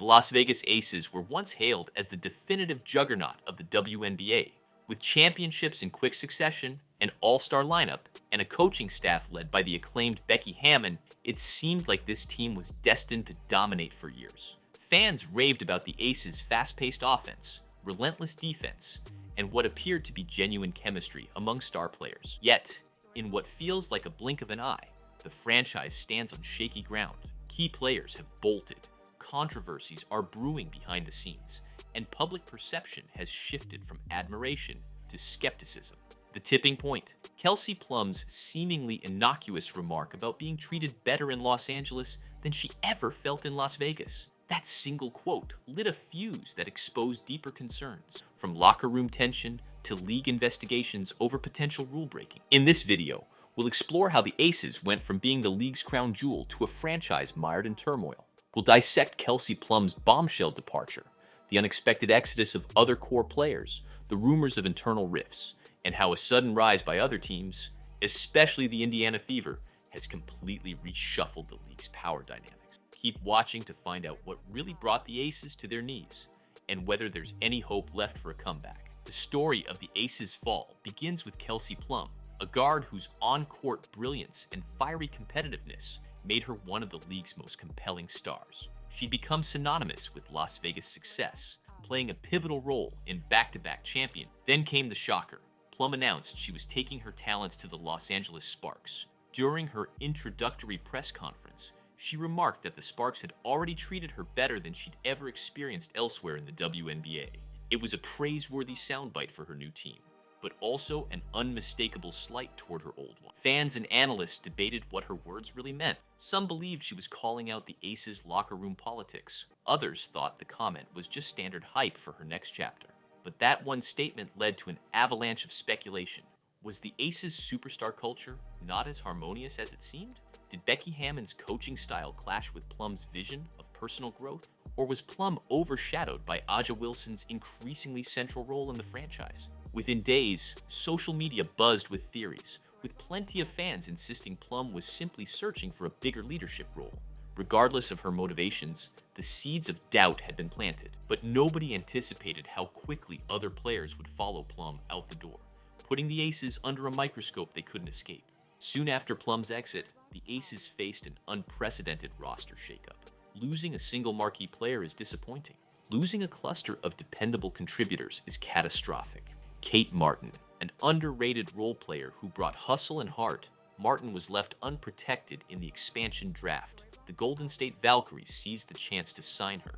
The Las Vegas Aces were once hailed as the definitive juggernaut of the WNBA, with championships in quick succession, an all-star lineup, and a coaching staff led by the acclaimed Becky Hammon. It seemed like this team was destined to dominate for years. Fans raved about the Aces' fast-paced offense, relentless defense, and what appeared to be genuine chemistry among star players. Yet, in what feels like a blink of an eye, the franchise stands on shaky ground. Key players have bolted, controversies are brewing behind the scenes, and public perception has shifted from admiration to skepticism. The tipping point: Kelsey Plum's seemingly innocuous remark about being treated better in Los Angeles than she ever felt in Las Vegas. That single quote lit a fuse that exposed deeper concerns, from locker room tension to league investigations over potential rule breaking. In this video, we'll explore how the Aces went from being the league's crown jewel to a franchise mired in turmoil. We'll dissect Kelsey Plum's bombshell departure, the unexpected exodus of other core players, the rumors of internal rifts, and how a sudden rise by other teams, especially the Indiana Fever, has completely reshuffled the league's power dynamics. Keep watching to find out what really brought the Aces to their knees, and whether there's any hope left for a comeback. The story of the Aces' fall begins with Kelsey Plum, a guard whose on-court brilliance and fiery competitiveness made her one of the league's most compelling stars. She'd become synonymous with Las Vegas' success, playing a pivotal role in back-to-back champion. Then came the shocker. Plum announced she was taking her talents to the Los Angeles Sparks. During her introductory press conference, she remarked that the Sparks had already treated her better than she'd ever experienced elsewhere in the WNBA. It was a praiseworthy soundbite for her new team, but also an unmistakable slight toward her old one. Fans and analysts debated what her words really meant. Some believed she was calling out the Aces' locker room politics. Others thought the comment was just standard hype for her next chapter. But that one statement led to an avalanche of speculation. Was the Aces' superstar culture not as harmonious as it seemed? Did Becky Hammon's coaching style clash with Plum's vision of personal growth? Or was Plum overshadowed by A'ja Wilson's increasingly central role in the franchise? Within days, social media buzzed with theories, with plenty of fans insisting Plum was simply searching for a bigger leadership role. Regardless of her motivations, the seeds of doubt had been planted, but nobody anticipated how quickly other players would follow Plum out the door, putting the Aces under a microscope they couldn't escape. Soon after Plum's exit, the Aces faced an unprecedented roster shakeup. Losing a single marquee player is disappointing. Losing a cluster of dependable contributors is catastrophic. Kate Martin, an underrated role player who brought hustle and heart, Martin was left unprotected in the expansion draft. The Golden State Valkyries seized the chance to sign her,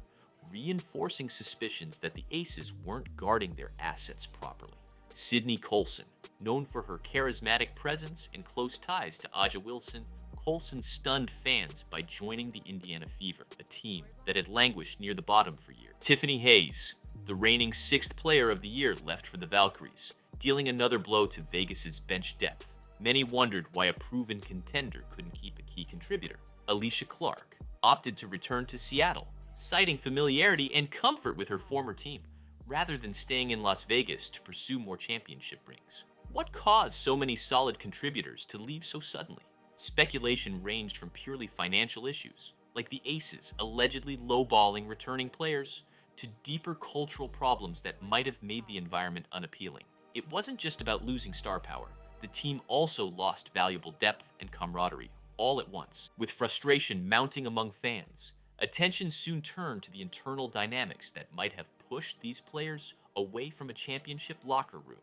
reinforcing suspicions that the Aces weren't guarding their assets properly. Sydney Colson, known for her charismatic presence and close ties to A'ja Wilson, Colson stunned fans by joining the Indiana Fever, a team that had languished near the bottom for years. Tiffany Hayes, the reigning 6th player of the year, left for the Valkyries, dealing another blow to Vegas' bench depth. Many wondered why a proven contender couldn't keep a key contributor. Alicia Clark opted to return to Seattle, citing familiarity and comfort with her former team, rather than staying in Las Vegas to pursue more championship rings. What caused so many solid contributors to leave so suddenly? Speculation ranged from purely financial issues, like the Aces allegedly lowballing returning players, to deeper cultural problems that might have made the environment unappealing. It wasn't just about losing star power. The team also lost valuable depth and camaraderie, all at once. With frustration mounting among fans, attention soon turned to the internal dynamics that might have pushed these players away from a championship locker room.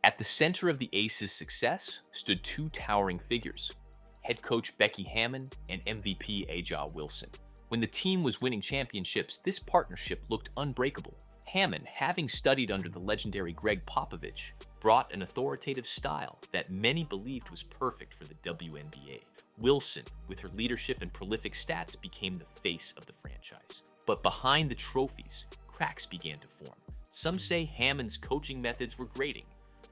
At the center of the Aces' success stood two towering figures: head coach Becky Hammon and MVP A'ja Wilson. When the team was winning championships, this partnership looked unbreakable. Hammon, having studied under the legendary Greg Popovich, brought an authoritative style that many believed was perfect for the WNBA. Wilson, with her leadership and prolific stats, became the face of the franchise. But behind the trophies, cracks began to form. Some say Hammon's coaching methods were grating,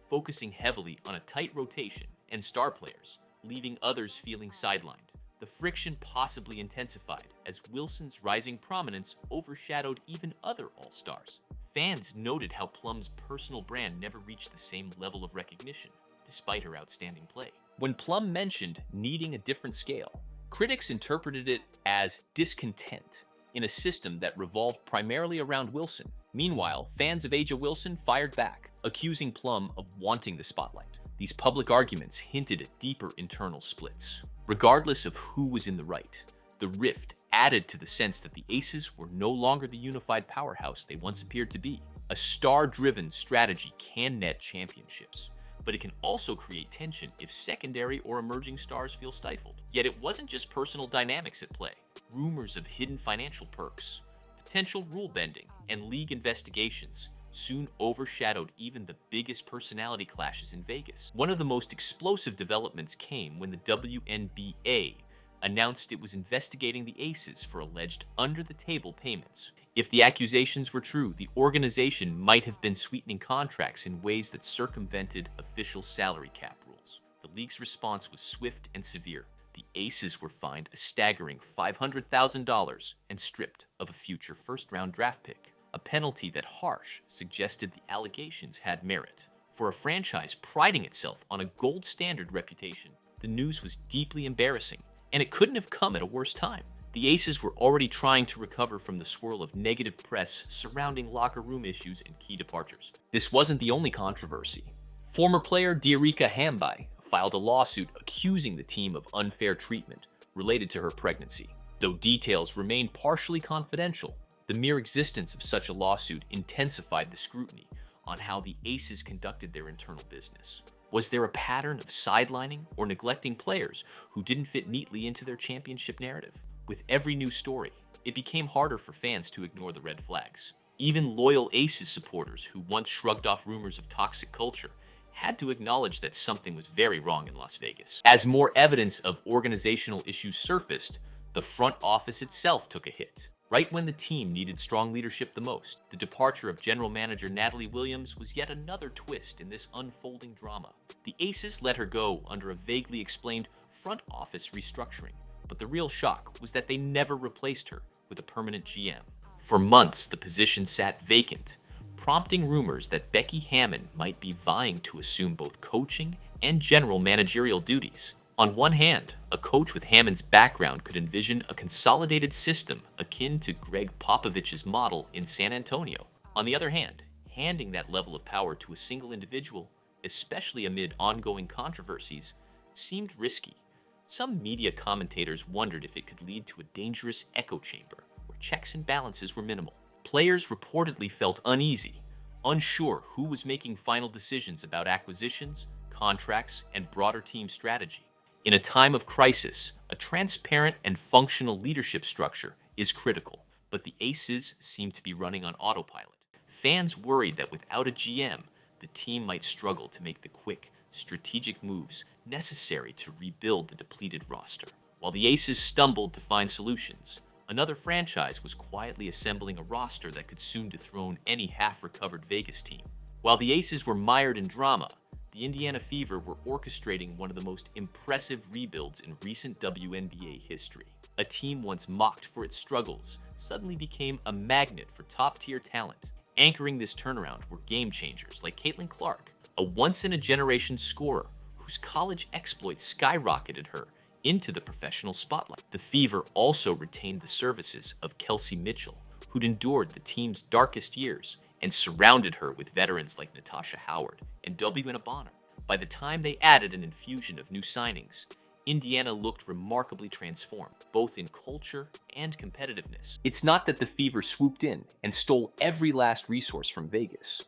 focusing heavily on a tight rotation and star players, leaving others feeling sidelined. The friction possibly intensified as Wilson's rising prominence overshadowed even other All-Stars. Fans noted how Plum's personal brand never reached the same level of recognition, despite her outstanding play. When Plum mentioned needing a different scale, critics interpreted it as discontent, in a system that revolved primarily around Wilson. Meanwhile, fans of A'ja Wilson fired back, accusing Plum of wanting the spotlight. These public arguments hinted at deeper internal splits. Regardless of who was in the right, the rift added to the sense that the Aces were no longer the unified powerhouse they once appeared to be. A star-driven strategy can net championships, but it can also create tension if secondary or emerging stars feel stifled. Yet it wasn't just personal dynamics at play. Rumors of hidden financial perks, potential rule bending, and league investigations soon overshadowed even the biggest personality clashes in Vegas. One of the most explosive developments came when the WNBA announced it was investigating the Aces for alleged under-the-table payments. If the accusations were true, the organization might have been sweetening contracts in ways that circumvented official salary cap rules. The league's response was swift and severe. The Aces were fined a staggering $500,000 and stripped of a future first-round draft pick, a penalty that Harsh suggested the allegations had merit. For a franchise priding itself on a gold standard reputation, the news was deeply embarrassing, and it couldn't have come at a worse time. The Aces were already trying to recover from the swirl of negative press surrounding locker room issues and key departures. This wasn't the only controversy. Former player Becky Hammon filed a lawsuit accusing the team of unfair treatment related to her pregnancy. Though details remained partially confidential, the mere existence of such a lawsuit intensified the scrutiny on how the Aces conducted their internal business. Was there a pattern of sidelining or neglecting players who didn't fit neatly into their championship narrative? With every new story, it became harder for fans to ignore the red flags. Even loyal Aces supporters who once shrugged off rumors of toxic culture had to acknowledge that something was very wrong in Las Vegas. As more evidence of organizational issues surfaced, the front office itself took a hit. Right when the team needed strong leadership the most, the departure of general manager Natalie Williams was yet another twist in this unfolding drama. The Aces let her go under a vaguely explained front office restructuring, but the real shock was that they never replaced her with a permanent GM. For months, the position sat vacant, prompting rumors that Becky Hammon might be vying to assume both coaching and general managerial duties. On one hand, a coach with Hammon's background could envision a consolidated system akin to Greg Popovich's model in San Antonio. On the other hand, handing that level of power to a single individual, especially amid ongoing controversies, seemed risky. Some media commentators wondered if it could lead to a dangerous echo chamber where checks and balances were minimal. Players reportedly felt uneasy, unsure who was making final decisions about acquisitions, contracts, and broader team strategy. In a time of crisis, a transparent and functional leadership structure is critical, but the Aces seem to be running on autopilot. Fans worried that without a GM, the team might struggle to make the quick, strategic moves necessary to rebuild the depleted roster. While the Aces stumbled to find solutions, another franchise was quietly assembling a roster that could soon dethrone any half-recovered Vegas team. While the Aces were mired in drama, the Indiana Fever were orchestrating one of the most impressive rebuilds in recent WNBA history. A team once mocked for its struggles suddenly became a magnet for top-tier talent. Anchoring this turnaround were game-changers like Caitlin Clark, a once-in-a-generation scorer whose college exploits skyrocketed her into the professional spotlight. The Fever also retained the services of Kelsey Mitchell, who'd endured the team's darkest years and surrounded her with veterans like Natasha Howard and WNBA Bonner. By the time they added an infusion of new signings, Indiana looked remarkably transformed, both in culture and competitiveness. It's not that the Fever swooped in and stole every last resource from Vegas.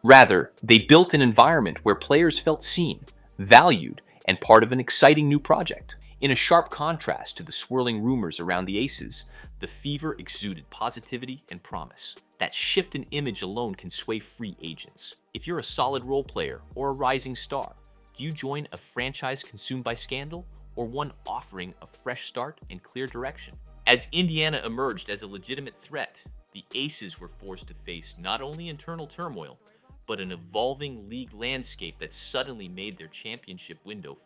Rather, they built an environment where players felt seen, valued, and part of an exciting new project. In a sharp contrast to the swirling rumors around the Aces, the Fever exuded positivity and promise. That shift in image alone can sway free agents. If you're a solid role player or a rising star, do you join a franchise consumed by scandal or one offering a fresh start and clear direction? As Indiana emerged as a legitimate threat, the Aces were forced to face not only internal turmoil, but an evolving league landscape that suddenly made their championship window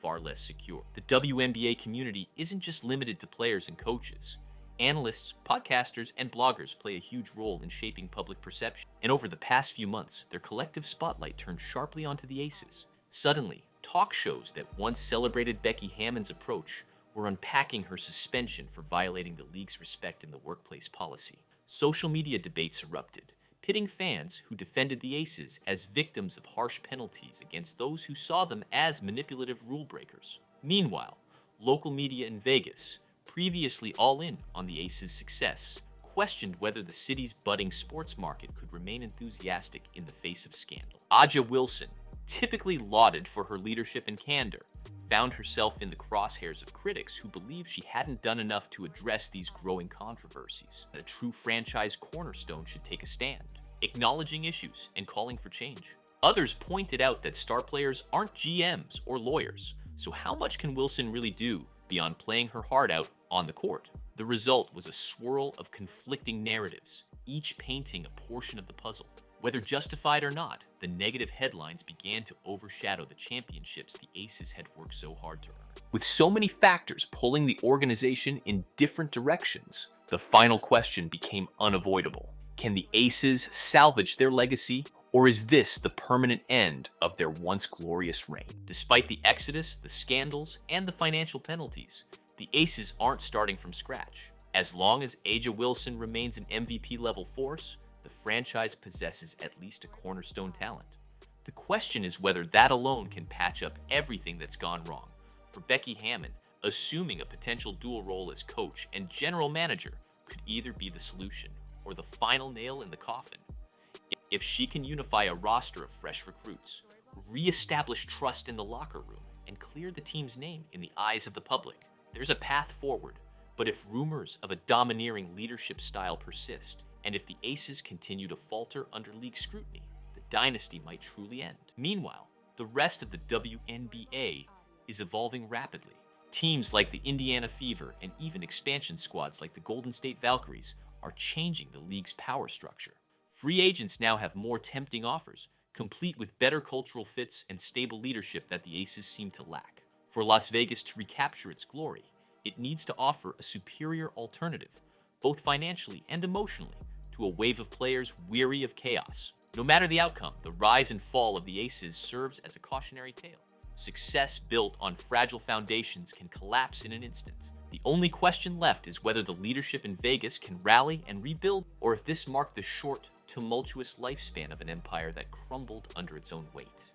far less secure. The WNBA community isn't just limited to players and coaches. Analysts, podcasters, and bloggers play a huge role in shaping public perception. And over the past few months, their collective spotlight turned sharply onto the Aces. Suddenly, talk shows that once celebrated Becky Hammon's approach we're unpacking her suspension for violating the league's respect in the workplace policy. Social media debates erupted, pitting fans who defended the Aces as victims of harsh penalties against those who saw them as manipulative rule breakers. Meanwhile, local media in Vegas, previously all in on the Aces' success, questioned whether the city's budding sports market could remain enthusiastic in the face of scandal. A'ja Wilson, typically lauded for her leadership and candor, found herself in the crosshairs of critics who believed she hadn't done enough to address these growing controversies. A true franchise cornerstone should take a stand, acknowledging issues and calling for change. Others pointed out that star players aren't GMs or lawyers, so how much can Wilson really do beyond playing her heart out on the court? The result was a swirl of conflicting narratives, each painting a portion of the puzzle. Whether justified or not, the negative headlines began to overshadow the championships the Aces had worked so hard to earn. With so many factors pulling the organization in different directions, the final question became unavoidable. Can the Aces salvage their legacy, or is this the permanent end of their once glorious reign? Despite the exodus, the scandals, and the financial penalties, the Aces aren't starting from scratch. As long as A'ja Wilson remains an MVP-level force, the franchise possesses at least a cornerstone talent. The question is whether that alone can patch up everything that's gone wrong. For Becky Hammon, assuming a potential dual role as coach and general manager could either be the solution or the final nail in the coffin. If she can unify a roster of fresh recruits, re-establish trust in the locker room, and clear the team's name in the eyes of the public, there's a path forward. But if rumors of a domineering leadership style persist, and if the Aces continue to falter under league scrutiny, the dynasty might truly end. Meanwhile, the rest of the WNBA is evolving rapidly. Teams like the Indiana Fever and even expansion squads like the Golden State Valkyries are changing the league's power structure. Free agents now have more tempting offers, complete with better cultural fits and stable leadership that the Aces seem to lack. For Las Vegas to recapture its glory, it needs to offer a superior alternative, both financially and emotionally, to a wave of players weary of chaos. No matter the outcome, the rise and fall of the Aces serves as a cautionary tale. Success built on fragile foundations can collapse in an instant. The only question left is whether the leadership in Vegas can rally and rebuild, or if this marked the short, tumultuous lifespan of an empire that crumbled under its own weight.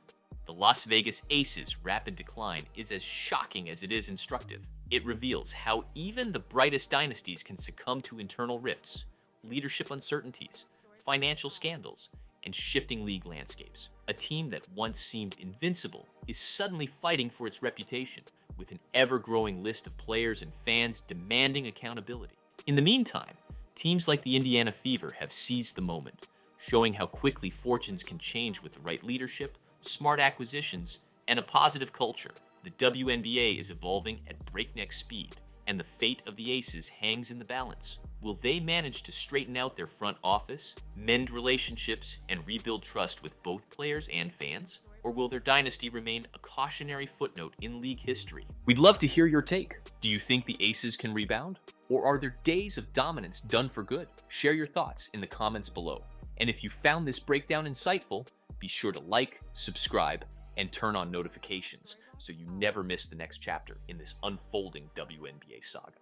The Las Vegas Aces' rapid decline is as shocking as it is instructive. It reveals how even the brightest dynasties can succumb to internal rifts, leadership uncertainties, financial scandals, and shifting league landscapes. A team that once seemed invincible is suddenly fighting for its reputation, with an ever-growing list of players and fans demanding accountability. In the meantime, teams like the Indiana Fever have seized the moment, showing how quickly fortunes can change with the right leadership, smart acquisitions, and a positive culture. The WNBA is evolving at breakneck speed, and the fate of the Aces hangs in the balance. Will they manage to straighten out their front office, mend relationships, and rebuild trust with both players and fans? Or will their dynasty remain a cautionary footnote in league history? We'd love to hear your take. Do you think the Aces can rebound? Or are their days of dominance done for good? Share your thoughts in the comments below. And if you found this breakdown insightful, be sure to like, subscribe, and turn on notifications so you never miss the next chapter in this unfolding WNBA saga.